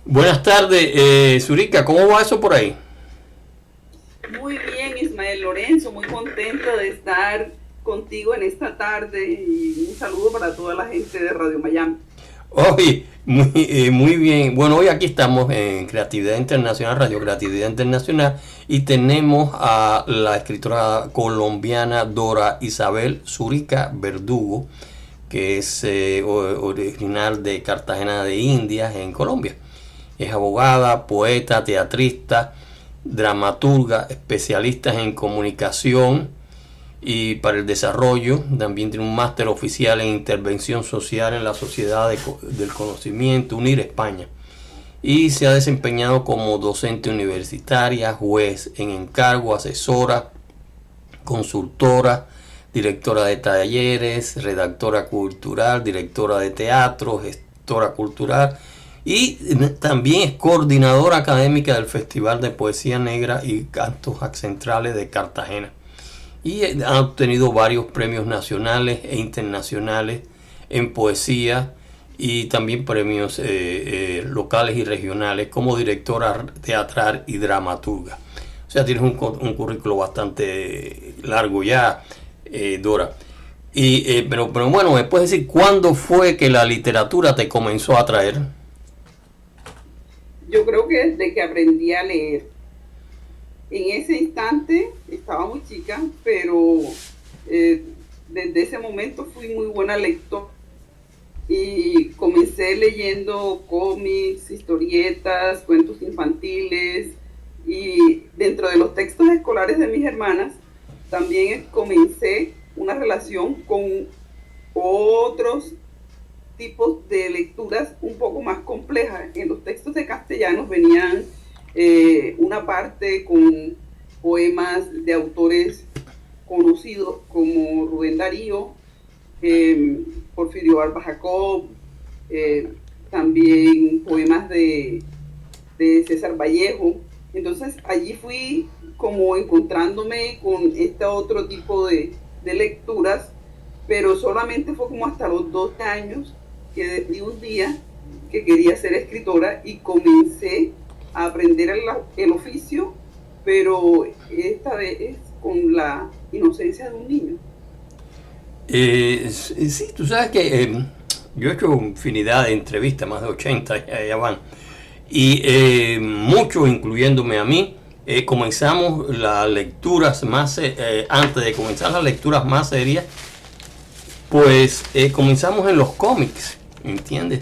Buenas tardes, Zurika, ¿cómo va eso por ahí? Muy bien, Ismael Lorenzo, muy contenta de estar contigo en esta tarde y un saludo para toda la gente de Radio Miami. Hoy, muy bien. Bueno, hoy aquí estamos en Creatividad Internacional, Radio Creatividad Internacional, y tenemos a la escritora colombiana Dora Isabel Zurika Verdugo, que es original de Cartagena de Indias, en Colombia. Es abogada, poeta, teatrista, dramaturga, especialista en comunicación y para el desarrollo. También tiene un máster oficial en intervención social en la Sociedad del Conocimiento, UNIR España. Y se ha desempeñado como docente universitaria, juez en encargo, asesora, consultora, directora de talleres, redactora cultural, directora de teatro, gestora cultural y también es coordinadora académica del Festival de Poesía Negra y Cantos Centrales de Cartagena. Y ha obtenido varios premios nacionales e internacionales en poesía y también premios locales y regionales como directora teatral y dramaturga. O sea, tienes un currículo bastante largo ya, Dora. Pero bueno, ¿me puedes decir cuándo fue que la literatura te comenzó a atraer? Yo creo que desde que aprendí a leer, en ese instante estaba muy chica, pero eh, desde ese momento fui muy buena lectora y comencé leyendo cómics, historietas, cuentos infantiles y dentro de los textos escolares de mis hermanas también comencé una relación con otros tipos de lecturas un poco más complejas. En los textos de castellanos venían una parte con poemas de autores conocidos como Rubén Darío, Porfirio Barba Jacob, eh, también poemas de César Vallejo. Entonces allí fui como encontrándome con este otro tipo de lecturas, pero solamente fue como hasta los 12 años que decidí un día que quería ser escritora y comencé a aprender el oficio, pero esta vez con la inocencia de un niño. Sí, tú sabes que yo he hecho infinidad de entrevistas, más de 80, ya van. Y muchos, incluyéndome a mí, comenzamos las lecturas más, antes de comenzar las lecturas más serias, pues comenzamos en los cómics, ¿entiendes?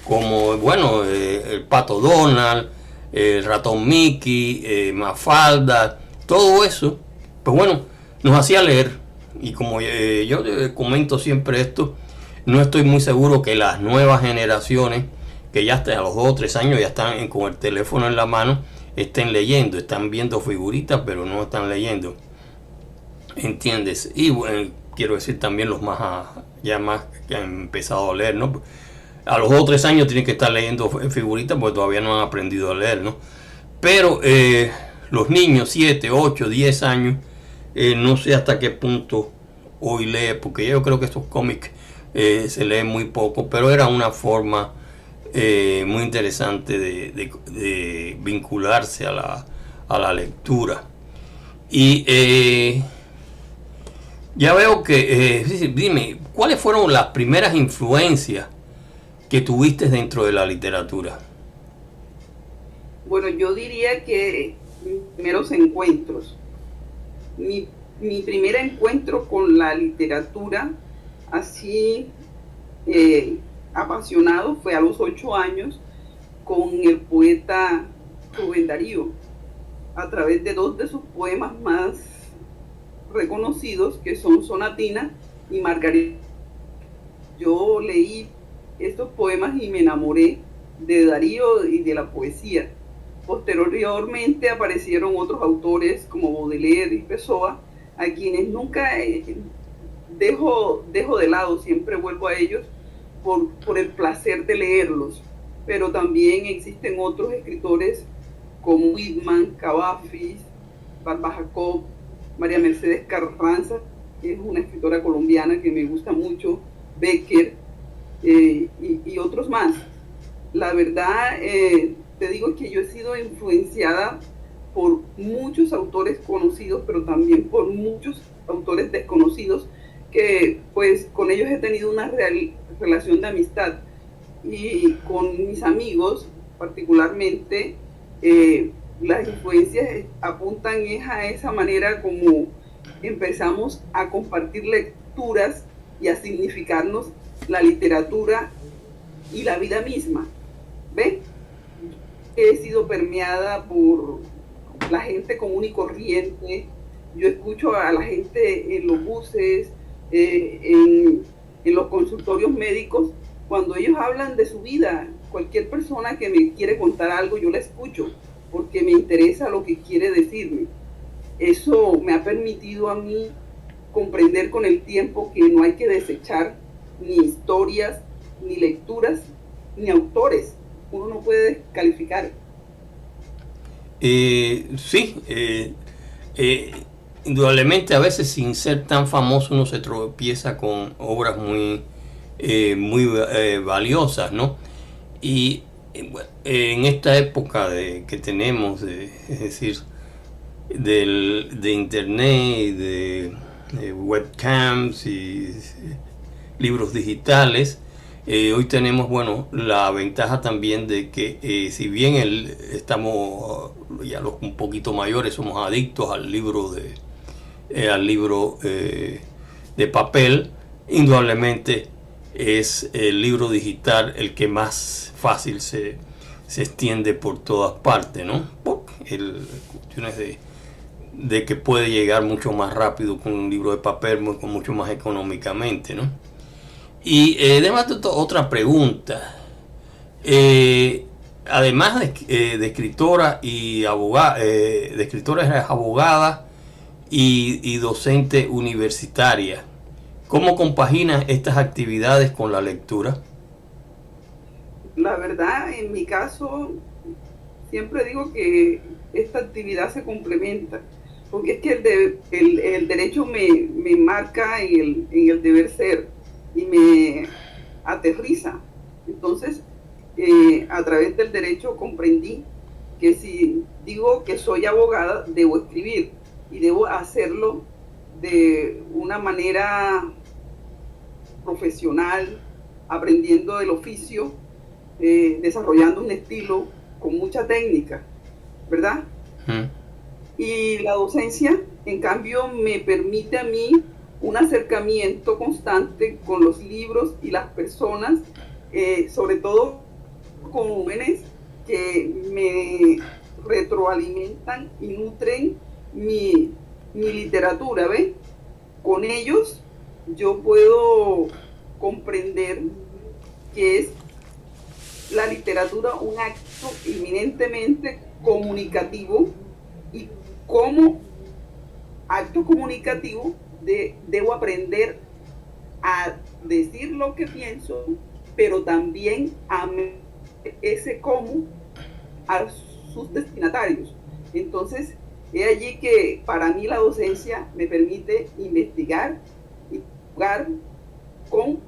Como, bueno, el Pato Donald, el Ratón Mickey, Mafalda, todo eso, pues bueno, nos hacía leer. Y como yo comento siempre esto, no estoy muy seguro que las nuevas generaciones, que ya hasta a los 2 o 3 años ya están con el teléfono en la mano, estén leyendo, están viendo figuritas, pero no están leyendo. ¿Entiendes? Y bueno, quiero decir también los más, ya más que han empezado a leer, ¿no? A los 2 o 3 años tienen que estar leyendo figuritas porque todavía no han aprendido a leer, ¿no? Pero los niños, 7 8 10 años, no sé hasta qué punto hoy lee, porque yo creo que estos cómics se leen muy poco, pero era una forma muy interesante de vincularse a la lectura. Y ya veo que, dime, ¿cuáles fueron las primeras influencias que tuviste dentro de la literatura? Bueno, yo diría que mis primeros encuentros, mi, mi primer encuentro con la literatura así eh, apasionado fue a los 8 años con el poeta Rubén Darío, a través de dos de sus poemas más reconocidos, que son Sonatina y Margarita. Yo leí estos poemas y me enamoré de Darío y de la poesía. Posteriormente aparecieron otros autores como Baudelaire y Pessoa, a quienes nunca dejo de lado, siempre vuelvo a ellos por el placer de leerlos. Pero también existen otros escritores como Whitman, Cavafis, Barba Jacob, María Mercedes Carranza, que es una escritora colombiana que me gusta mucho, Becker, y otros más. La verdad, te digo que yo he sido influenciada por muchos autores conocidos, pero también por muchos autores desconocidos, que pues con ellos he tenido una relación de amistad. Y con mis amigos, particularmente, las influencias apuntan a esa manera como empezamos a compartir lecturas y a significarnos la literatura y la vida misma. ¿Ven? He sido permeada por la gente común y corriente. Yo escucho a la gente en los buses, en los consultorios médicos, cuando ellos hablan de su vida. Cualquier persona que me quiere contar algo, yo la escucho, porque me interesa lo que quiere decirme. Eso me ha permitido a mí comprender con el tiempo que no hay que desechar ni historias, ni lecturas, ni autores. Uno no puede descalificar. Sí, indudablemente a veces sin ser tan famoso uno se tropieza con obras muy valiosas, ¿no? Y en esta época que tenemos, es decir, de internet, de webcams y libros digitales, hoy tenemos, bueno, la ventaja también de que si bien estamos ya los un poquito mayores, somos adictos al libro de papel, indudablemente es el libro digital el que más fácil se extiende por todas partes, ¿no? Porque cuestiones de que puede llegar mucho más rápido con un libro de papel, mucho más económicamente, ¿no? Y además otra pregunta. Además de escritora y abogada, de escritora eres abogada y docente universitaria. ¿Cómo compaginas estas actividades con la lectura? La verdad, en mi caso, siempre digo que esta actividad se complementa, porque es que el derecho me marca en el deber ser y me aterriza. Entonces, a través del derecho comprendí que si digo que soy abogada, debo escribir y debo hacerlo de una manera profesional, aprendiendo el oficio, desarrollando un estilo con mucha técnica, ¿verdad? Y la docencia, en cambio, me permite a mí un acercamiento constante con los libros y las personas, sobre todo con jóvenes que me retroalimentan y nutren mi literatura, ¿ven? Con ellos yo puedo comprender que es la literatura un acto eminentemente comunicativo, y como acto comunicativo debo aprender a decir lo que pienso, pero también a ese cómo a sus destinatarios. Entonces, es allí que para mí la docencia me permite investigar y jugar con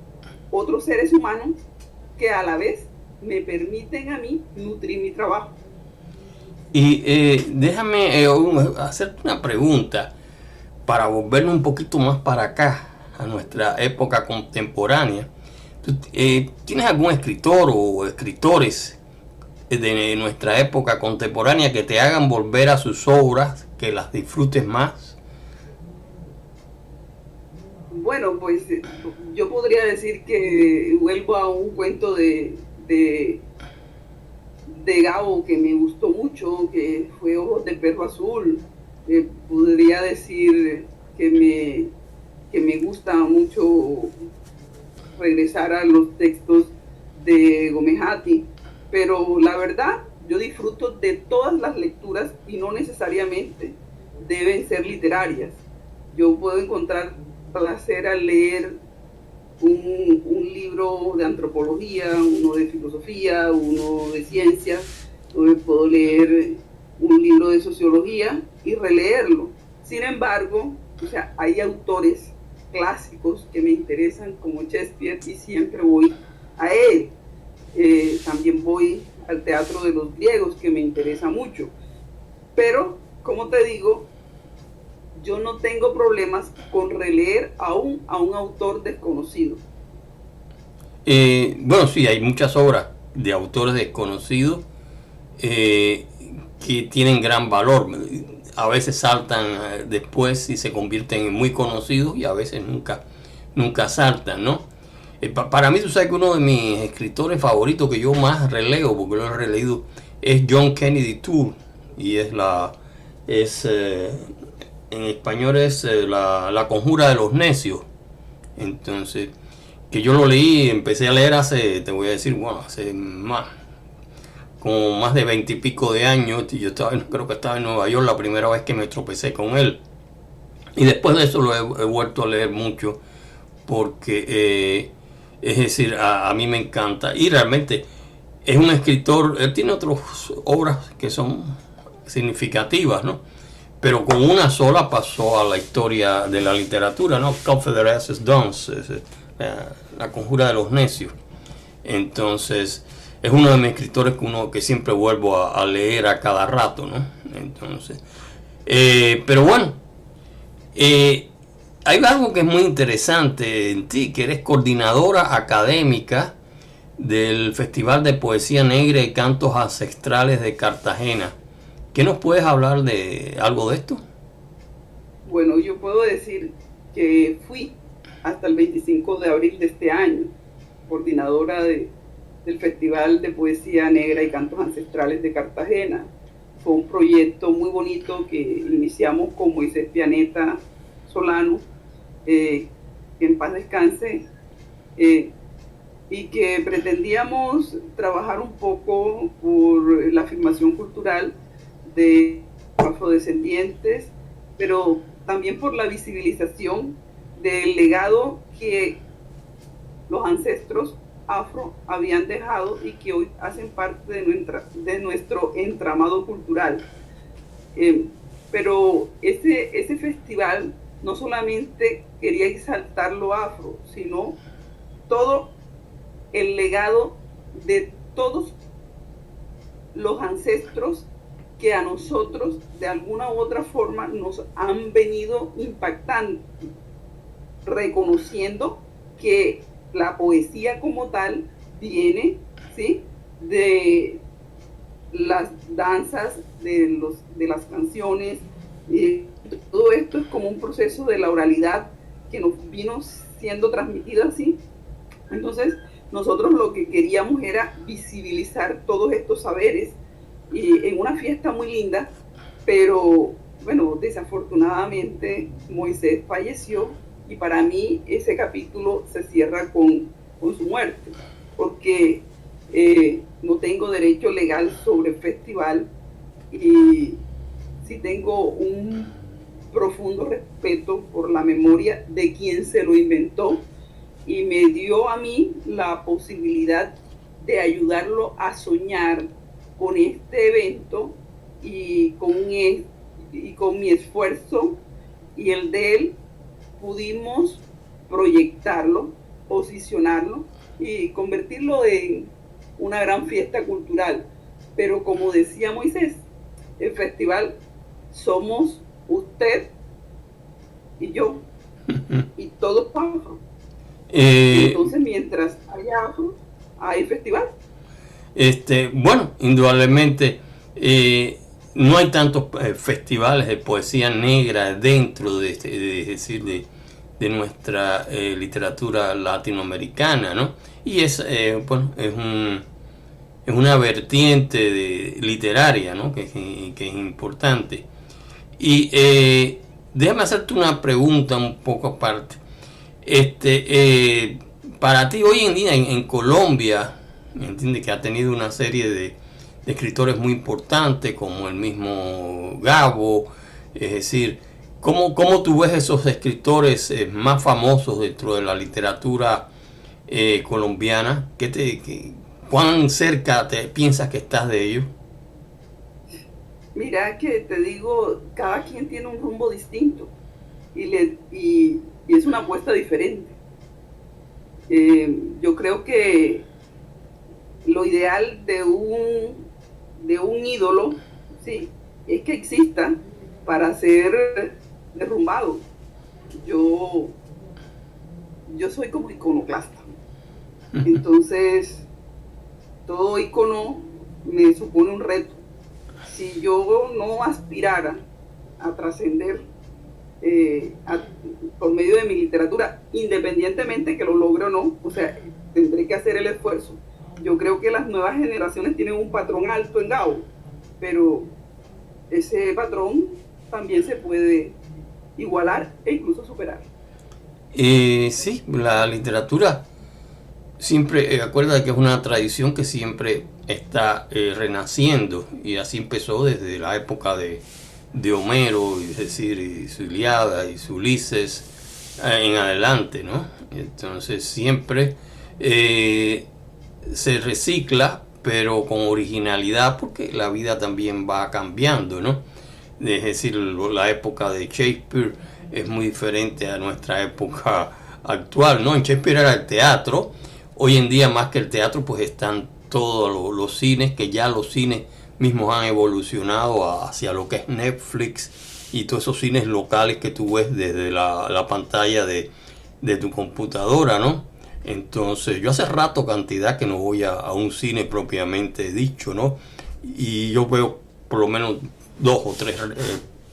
otros seres humanos que a la vez me permiten a mí nutrir mi trabajo. Y déjame hacerte una pregunta para volvernos un poquito más para acá, a nuestra época contemporánea. ¿Tienes algún escritor o escritores de nuestra época contemporánea que te hagan volver a sus obras, que las disfrutes más? Bueno, pues yo podría decir que vuelvo a un cuento de Gabo que me gustó mucho, que fue Ojos de Perro Azul. Podría decir que me gusta mucho regresar a los textos de Gómez Hatti, pero la verdad yo disfruto de todas las lecturas y no necesariamente deben ser literarias. Yo puedo encontrar placer al leer un libro de antropología, uno de filosofía, uno de ciencias, puedo leer un libro de sociología y releerlo. Sin embargo, o sea, hay autores clásicos que me interesan como Shakespeare y siempre voy a él. También voy al teatro de los griegos, que me interesa mucho. Pero, como te digo, yo no tengo problemas con releer aún a un autor desconocido. Bueno, sí, hay muchas obras de autores desconocidos que tienen gran valor. A veces saltan después y se convierten en muy conocidos y a veces nunca saltan, ¿no? Para mí, tú sabes que uno de mis escritores favoritos que yo más releo, porque lo he releído, es John Kennedy Toole. Y en español es la Conjura de los Necios. Entonces, que yo lo leí, empecé a leer hace, te voy a decir, bueno, hace como más de 20 y pico de años. Y yo creo que estaba en Nueva York la primera vez que me tropecé con él. Y después de eso lo he vuelto a leer mucho, porque es decir, a mí me encanta. Y realmente es un escritor, él tiene otras obras que son significativas, ¿no? Pero con una sola pasó a la historia de la literatura, ¿no? Confederated Dons, la Conjura de los Necios. Entonces, es uno de mis escritores que siempre vuelvo a leer a cada rato, ¿no? Entonces, pero bueno, hay algo que es muy interesante en ti, que eres coordinadora académica del Festival de Poesía Negra y Cantos Ancestrales de Cartagena. ¿Qué nos puedes hablar de algo de esto? Bueno, yo puedo decir que fui hasta el 25 de abril de este año coordinadora del Festival de Poesía Negra y Cantos Ancestrales de Cartagena. Fue un proyecto muy bonito que iniciamos con Moisés Pianeta Solano, que en paz descanse, y que pretendíamos trabajar un poco por la afirmación cultural de afrodescendientes, pero también por la visibilización del legado que los ancestros afro habían dejado y que hoy hacen parte de nuestro entramado cultural. Pero ese festival no solamente quería exaltar lo afro, sino todo el legado de todos los ancestros que a nosotros de alguna u otra forma nos han venido impactando, reconociendo que la poesía como tal viene, ¿sí?, de las danzas, de las canciones, todo esto es como un proceso de la oralidad que nos vino siendo transmitido así. Entonces, nosotros lo que queríamos era visibilizar todos estos saberes en una fiesta muy linda, pero bueno, desafortunadamente Moisés falleció y para mí ese capítulo se cierra con su muerte, porque no tengo derecho legal sobre el festival y sí tengo un profundo respeto por la memoria de quien se lo inventó y me dio a mí la posibilidad de ayudarlo a soñar con este evento y con mi esfuerzo y el de él pudimos proyectarlo, posicionarlo y convertirlo en una gran fiesta cultural. Pero como decía Moisés, el festival somos usted y yo y todos afro. Entonces mientras haya afro, hay festival. Bueno, indudablemente no hay tantos festivales de poesía negra dentro de nuestra literatura latinoamericana, ¿no? Y bueno, es una vertiente literaria, ¿no?, que es importante. Y déjame hacerte una pregunta un poco aparte. Para ti hoy en día en Colombia, ¿me entiendes?, que ha tenido una serie de escritores muy importantes como el mismo Gabo, es decir, ¿cómo tú ves esos escritores más famosos dentro de la literatura colombiana? ¿Cuán cerca te piensas que estás de ellos? Mira que te digo, cada quien tiene un rumbo distinto y es una apuesta diferente. Yo creo que lo ideal de un ídolo, sí, es que exista para ser derrumbado. Yo, yo soy como iconoclasta. Entonces, todo icono me supone un reto. Si yo no aspirara a trascender por medio de mi literatura, independientemente que lo logre o no, o sea, tendré que hacer el esfuerzo. Yo creo que las nuevas generaciones tienen un patrón alto en Gao, pero ese patrón también se puede igualar e incluso superar. Sí, la literatura siempre, acuerda que es una tradición que siempre está renaciendo, y así empezó desde la época de Homero, es decir, y su Ilíada y su Ulises en adelante, ¿no? Entonces siempre se recicla, pero con originalidad, porque la vida también va cambiando, ¿no? Es decir, la época de Shakespeare es muy diferente a nuestra época actual, ¿no? En Shakespeare era el teatro. Hoy en día, más que el teatro, pues están todos los cines, que ya los cines mismos han evolucionado hacia lo que es Netflix y todos esos cines locales que tú ves desde la pantalla de tu computadora, ¿no? Entonces, yo hace rato cantidad que no voy a un cine propiamente dicho, ¿no? Y yo veo por lo menos 2 o 3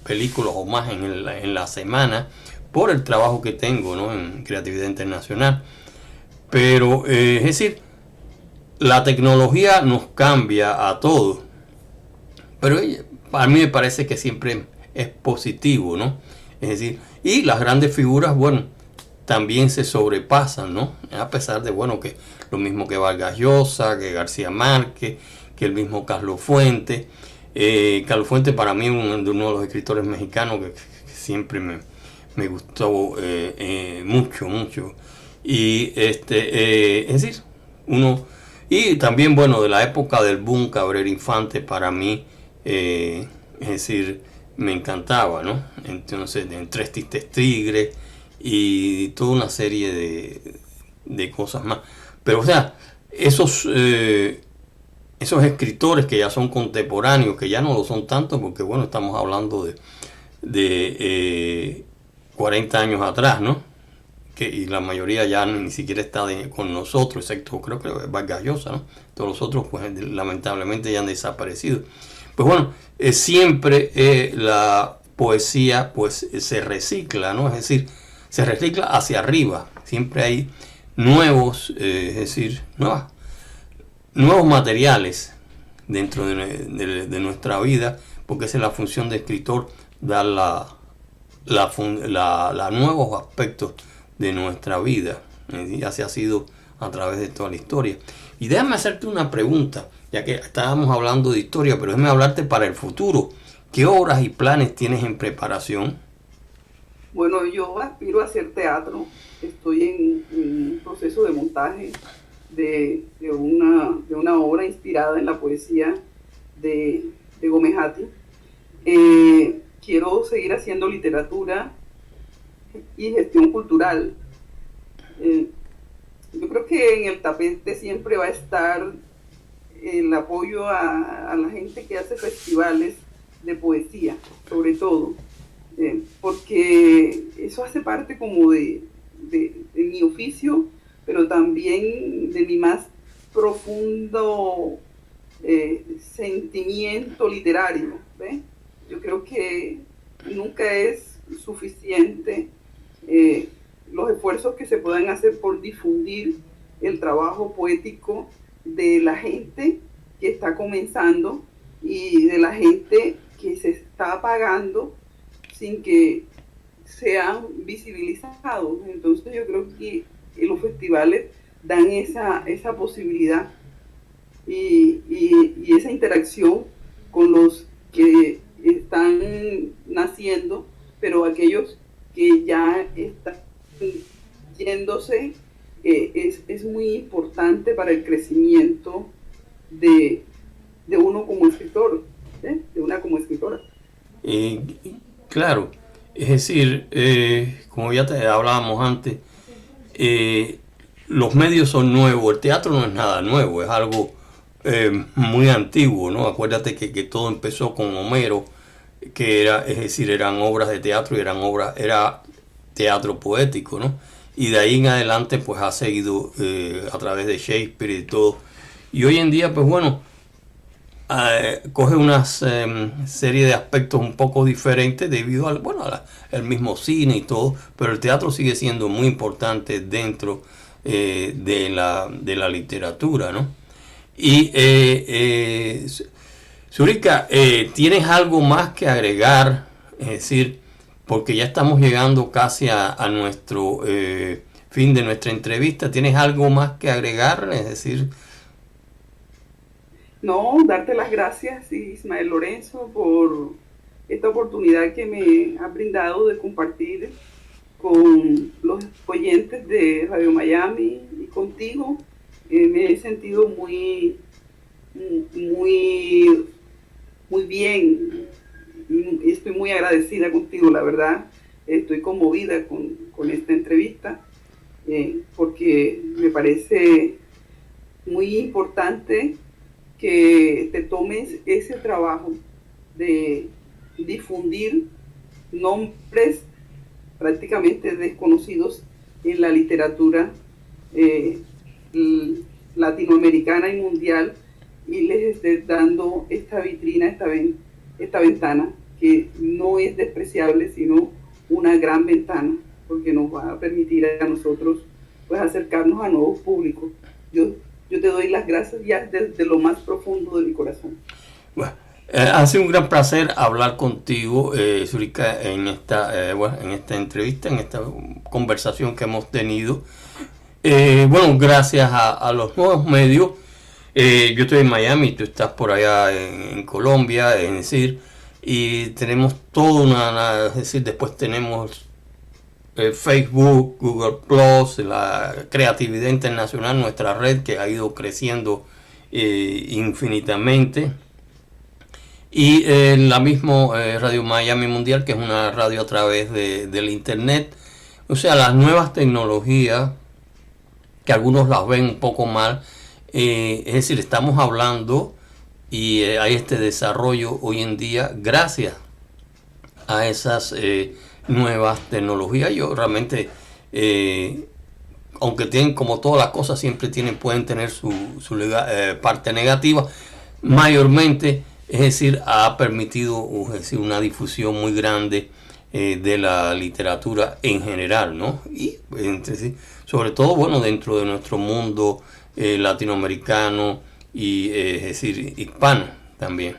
películas o más en la semana por el trabajo que tengo, ¿no? En Creatividad Internacional. Pero, es decir, la tecnología nos cambia a todos, pero a mí me parece que siempre es positivo, ¿no? Es decir, y las grandes figuras, bueno, también se sobrepasan, ¿no? A pesar de, bueno, que lo mismo que Vargas Llosa, que García Márquez, que el mismo Carlos Fuentes. Carlos Fuentes para mí es uno de los escritores mexicanos que siempre me gustó mucho, mucho. Y es decir, uno, y también, bueno, de la época del boom, Cabrera Infante para mí, es decir, me encantaba, ¿no? Entonces, en Tres Tristes Tigres y toda una serie de cosas más. Pero, o sea, esos escritores que ya son contemporáneos, que ya no lo son tanto, porque, bueno, estamos hablando de 40 años atrás, ¿no? Y la mayoría ya ni siquiera está con nosotros, excepto creo que Vargas Llosa, ¿no? Todos los otros pues lamentablemente ya han desaparecido. Pues bueno, siempre la poesía pues se recicla, ¿no? Es decir, se recicla hacia arriba, siempre hay nuevos, es decir, nuevos materiales dentro de nuestra vida, porque esa es la función de escritor, dar nuevos aspectos de nuestra vida, y así ha sido a través de toda la historia. Y déjame hacerte una pregunta, ya que estábamos hablando de historia, pero déjame hablarte para el futuro. ¿Qué obras y planes tienes en preparación? Bueno, yo aspiro a hacer teatro. Estoy en un proceso de montaje de una obra inspirada en la poesía de Gómez Hatti. Quiero seguir haciendo literatura y gestión cultural. Yo creo que en el tapete siempre va a estar el apoyo a la gente que hace festivales de poesía, sobre todo, porque eso hace parte como de mi oficio, pero también de mi más profundo sentimiento literario, ¿ves? Yo creo que nunca es suficiente los esfuerzos que se puedan hacer por difundir el trabajo poético de la gente que está comenzando y de la gente que se está apagando sin que sean visibilizados. Entonces yo creo que los festivales dan esa posibilidad y esa interacción con los que están naciendo, pero aquellos que ya están yéndose, es muy importante para el crecimiento de uno como escritor, de una como escritora. Claro, es decir, como ya te hablábamos antes, los medios son nuevos, el teatro no es nada nuevo, es algo muy antiguo, ¿no? Acuérdate que todo empezó con Homero, que era, es decir, eran obras de teatro y era teatro poético, ¿no? Y de ahí en adelante pues ha seguido a través de Shakespeare y todo. Y hoy en día pues bueno, coge una serie de aspectos un poco diferentes debido al, bueno, al mismo cine y todo, pero el teatro sigue siendo muy importante dentro de la literatura, ¿no? Y Zurika, ¿tienes algo más que agregar? Es decir, porque ya estamos llegando casi a nuestro fin de nuestra entrevista. ¿Tienes algo más que agregar? Es decir, No, darte las gracias, Ismael Lorenzo, por esta oportunidad que me ha brindado de compartir con los oyentes de Radio Miami y contigo. Me he sentido muy, muy bien y estoy muy agradecida contigo, la verdad. Estoy conmovida con esta entrevista porque me parece muy importante que te tomes ese trabajo de difundir nombres prácticamente desconocidos en la literatura latinoamericana y mundial, y les estés dando esta vitrina, esta ventana que no es despreciable, sino una gran ventana, porque nos va a permitir a nosotros pues acercarnos a nuevos públicos. Yo te doy las gracias ya desde lo más profundo de mi corazón. bueno, ha sido un gran placer hablar contigo, Zurika, en esta entrevista, en esta conversación que hemos tenido. Bueno, gracias a los nuevos medios. Yo estoy en Miami, tú estás por allá en Colombia, es decir, y tenemos toda es decir, después tenemos Facebook, Google Plus, la Creatividad Internacional, nuestra red que ha ido creciendo infinitamente. Y la misma Radio Miami Mundial, que es una radio a través del internet. O sea, las nuevas tecnologías, que algunos las ven un poco mal, es decir, estamos hablando y hay este desarrollo hoy en día gracias a esas nuevas tecnologías. Yo realmente, aunque tienen, como todas las cosas, siempre pueden tener su parte negativa, mayormente, es decir, ha permitido, es decir, una difusión muy grande de la literatura en general, ¿no? Y sobre todo, bueno, dentro de nuestro mundo latinoamericano y, es decir, hispano también.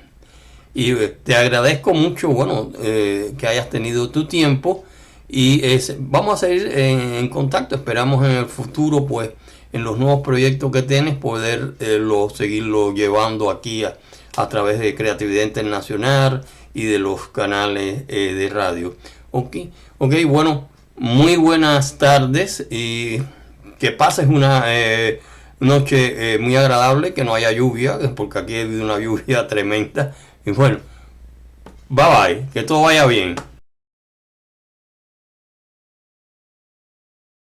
Y te agradezco mucho, bueno, que hayas tenido tu tiempo y vamos a seguir en contacto. Esperamos en el futuro, pues, en los nuevos proyectos que tienes, poder seguirlo llevando aquí a través de Creatividad Internacional y de los canales de radio. Ok, bueno, muy buenas tardes y que pases una noche muy agradable, que no haya lluvia, porque aquí ha habido una lluvia tremenda. Y bueno, bye bye, que todo vaya bien.